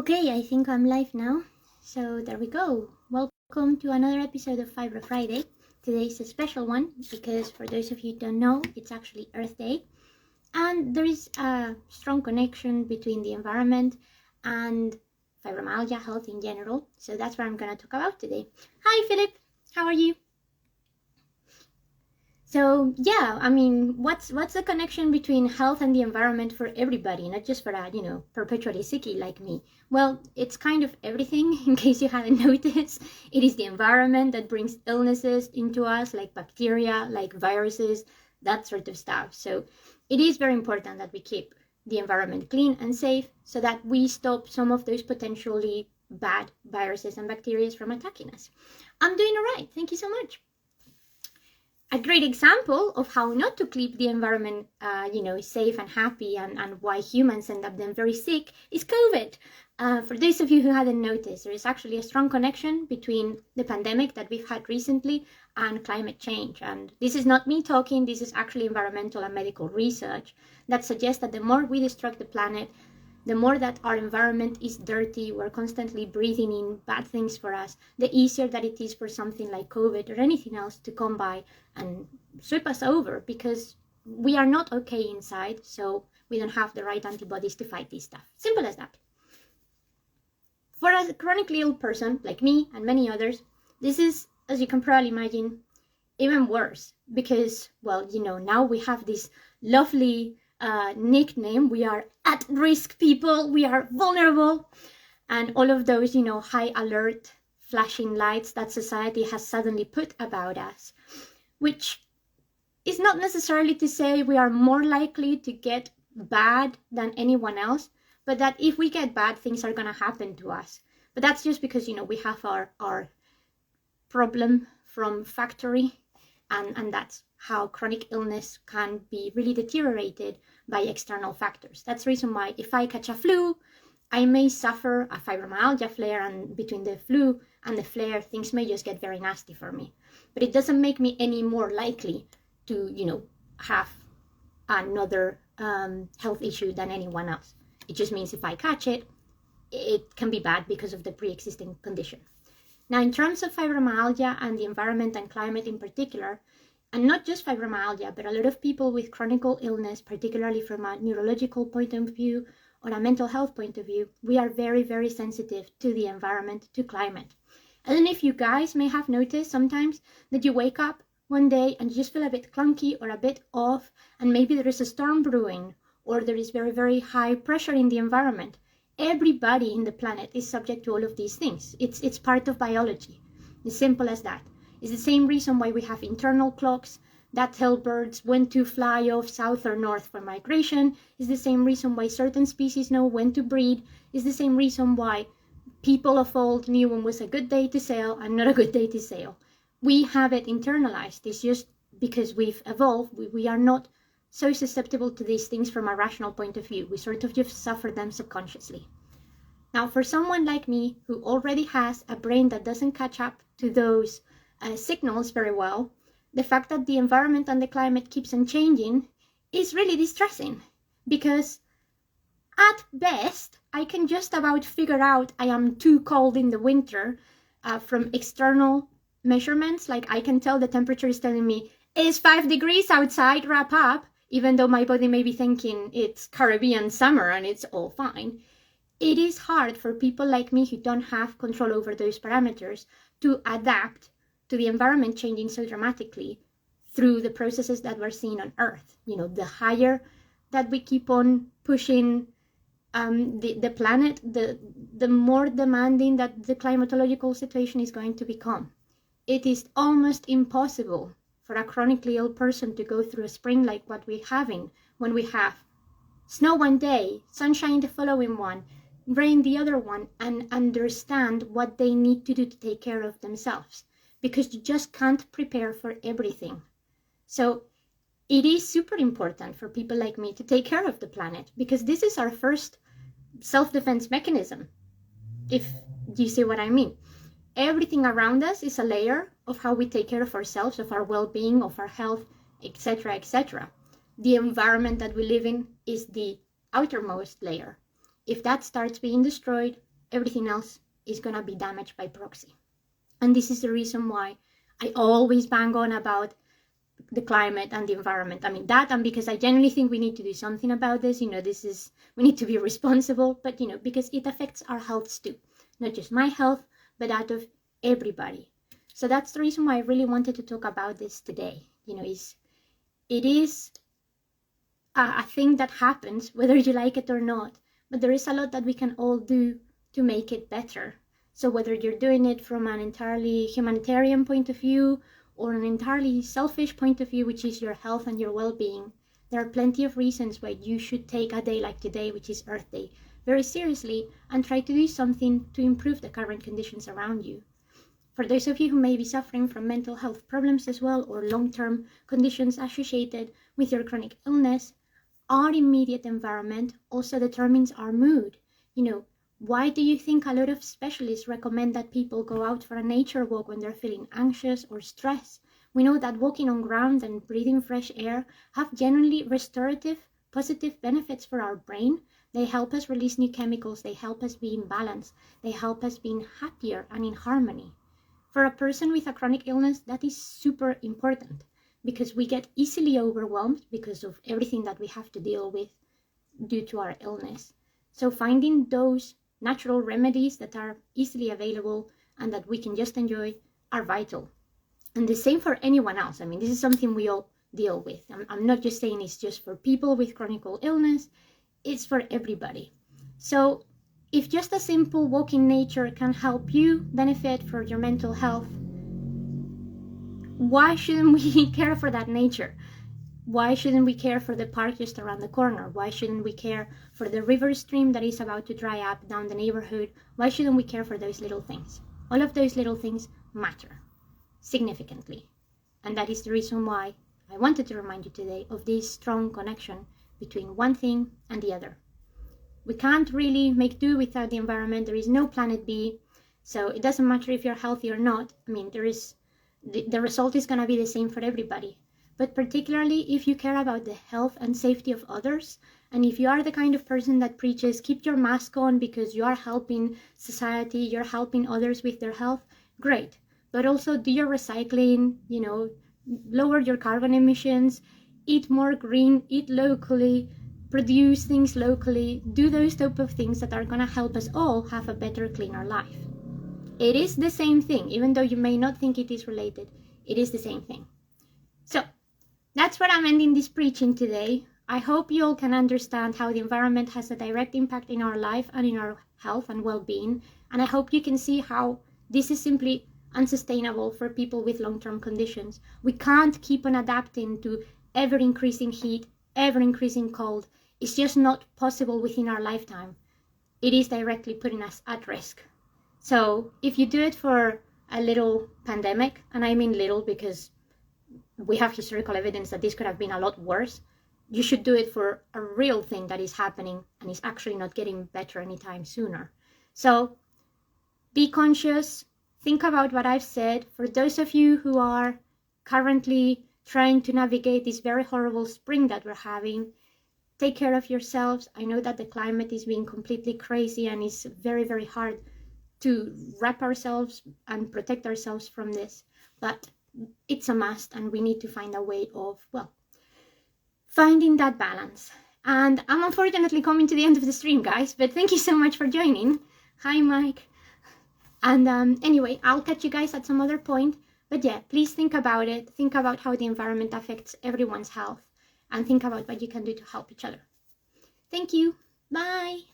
Okay, I think I'm live now. So there we go. Welcome to another episode of Fibro Friday. Today's a special one because for those of you who don't know, it's actually Earth Day. And there is a strong connection between the environment and fibromyalgia health in general. So that's what I'm going to talk about today. Hi, Philip. How are you? So yeah, I mean, what's the connection between health and the environment for everybody, not just for a, perpetually sicky like me? Well, it's kind of everything, in case you haven't noticed. It is the environment that brings illnesses into us, like bacteria, like viruses, that sort of stuff. So it is very important that we keep the environment clean and safe so that we stop some of those potentially bad viruses and bacteria from attacking us. I'm doing all right. Thank you so much. A great example of how not to keep the environment, safe and happy and why humans end up then very sick is COVID. For those of you who hadn't noticed, there is actually a strong connection between the pandemic that we've had recently and climate change. And this is not me talking, this is actually environmental and medical research that suggests that the more we destruct the planet, the more that our environment is dirty, we're constantly breathing in bad things for us, the easier that it is for something like COVID or anything else to come by and sweep us over, because we are not okay inside, so we don't have the right antibodies to fight this stuff. Simple as that. For a chronically ill person like me and many others, this is, as you can probably imagine, even worse, because, well, now we have this lovely nickname. We are at risk people, we are vulnerable, and all of those high alert flashing lights that society has suddenly put about us, which is not necessarily to say we are more likely to get bad than anyone else, but that if we get bad, things are going to happen to us. But that's just because we have our problem from factory, and that's how chronic illness can be really deteriorated by external factors. That's the reason why if I catch a flu, I may suffer a fibromyalgia flare, and between the flu and the flare, things may just get very nasty for me. But it doesn't make me any more likely to, have another health issue than anyone else. It just means if I catch it, it can be bad because of the pre-existing condition. Now, in terms of fibromyalgia and the environment and climate in particular, and not just fibromyalgia, but a lot of people with chronic illness, particularly from a neurological point of view or a mental health point of view, we are very, very sensitive to the environment, to climate. I don't know if you guys may have noticed sometimes that you wake up one day and you just feel a bit clunky or a bit off, and maybe there is a storm brewing or there is very, very high pressure in the environment. Everybody in the planet is subject to all of these things. It's part of biology. As simple as that. It's the same reason why we have internal clocks that tell birds when to fly off south or north for migration. It's the same reason why certain species know when to breed. It's the same reason why people of old knew when was a good day to sail and not a good day to sail. We have it internalized. It's just because we've evolved, we are not so susceptible to these things from a rational point of view. We sort of just suffer them subconsciously. Now, for someone like me who already has a brain that doesn't catch up to those signals very well, the fact that the environment and the climate keeps on changing is really distressing, because at best I can just about figure out I am too cold in the winter from external measurements. Like I can tell the temperature is telling me it's 5 degrees outside, wrap up, even though my body may be thinking it's Caribbean summer and it's all fine. It is hard for people like me who don't have control over those parameters to adapt to the environment changing so dramatically through the processes that we're seeing on Earth. The higher that we keep on pushing the planet, the more demanding that the climatological situation is going to become. It is almost impossible for a chronically ill person to go through a spring like what we're having, when we have snow one day, sunshine the following one, rain the other one, and understand what they need to do to take care of themselves, because you just can't prepare for everything. So it is super important for people like me to take care of the planet, because this is our first self-defense mechanism, if you see what I mean. Everything around us is a layer of how we take care of ourselves, of our well-being, of our health, etc., etc. The environment that we live in is the outermost layer. If that starts being destroyed, everything else is going to be damaged by proxy. And this is the reason why I always bang on about the climate and the environment. I mean, that, and because I genuinely think we need to do something about this. We need to be responsible, but because it affects our health too, not just my health, but that of everybody. So that's the reason why I really wanted to talk about this today. It is a thing that happens whether you like it or not, but there is a lot that we can all do to make it better. So whether you're doing it from an entirely humanitarian point of view or an entirely selfish point of view, which is your health and your well-being, there are plenty of reasons why you should take a day like today, which is Earth Day, very seriously and try to do something to improve the current conditions around you. For those of you who may be suffering from mental health problems as well, or long-term conditions associated with your chronic illness, our immediate environment also determines our mood. Why do you think a lot of specialists recommend that people go out for a nature walk when they're feeling anxious or stressed? We know that walking on ground and breathing fresh air have generally restorative, positive benefits for our brain. They help us release new chemicals. They help us be in balance. They help us being happier and in harmony. For a person with a chronic illness, that is super important because we get easily overwhelmed because of everything that we have to deal with due to our illness. So finding those natural remedies that are easily available and that we can just enjoy are vital. And the same for anyone else. I mean, this is something we all deal with. I'm not just saying it's just for people with chronic illness, it's for everybody. So if just a simple walk in nature can help you benefit for your mental health, why shouldn't we care for that nature? Why shouldn't we care for the park just around the corner? Why shouldn't we care for the river stream that is about to dry up down the neighborhood? Why shouldn't we care for those little things? All of those little things matter significantly. And that is the reason why I wanted to remind you today of this strong connection between one thing and the other. We can't really make do without the environment. There is no planet B. So it doesn't matter if you're healthy or not. I mean, the result is going to be the same for everybody. But particularly if you care about the health and safety of others, and if you are the kind of person that preaches, keep your mask on because you are helping society, you're helping others with their health, great. But also do your recycling, lower your carbon emissions, eat more green, eat locally, produce things locally, do those type of things that are going to help us all have a better, cleaner life. It is the same thing, even though you may not think it is related, it is the same thing. So, that's what I'm ending this preaching today. I hope you all can understand how the environment has a direct impact in our life and in our health and well-being. And I hope you can see how this is simply unsustainable for people with long-term conditions. We can't keep on adapting to ever-increasing heat, ever-increasing cold. It's just not possible within our lifetime. It is directly putting us at risk. So if you do it for a little pandemic, and I mean little because we have historical evidence that this could have been a lot worse, you should do it for a real thing that is happening and is actually not getting better anytime sooner. So be conscious, think about what I've said. For those of you who are currently trying to navigate this very horrible spring that we're having, take care of yourselves. I know that the climate is being completely crazy and it's very, very hard to wrap ourselves and protect ourselves from this, but it's a must, and we need to find a way of, finding that balance. And I'm unfortunately coming to the end of the stream, guys, but thank you so much for joining. Hi, Mike. And anyway, I'll catch you guys at some other point. But yeah, please think about it. Think about how the environment affects everyone's health, and think about what you can do to help each other. Thank you. Bye.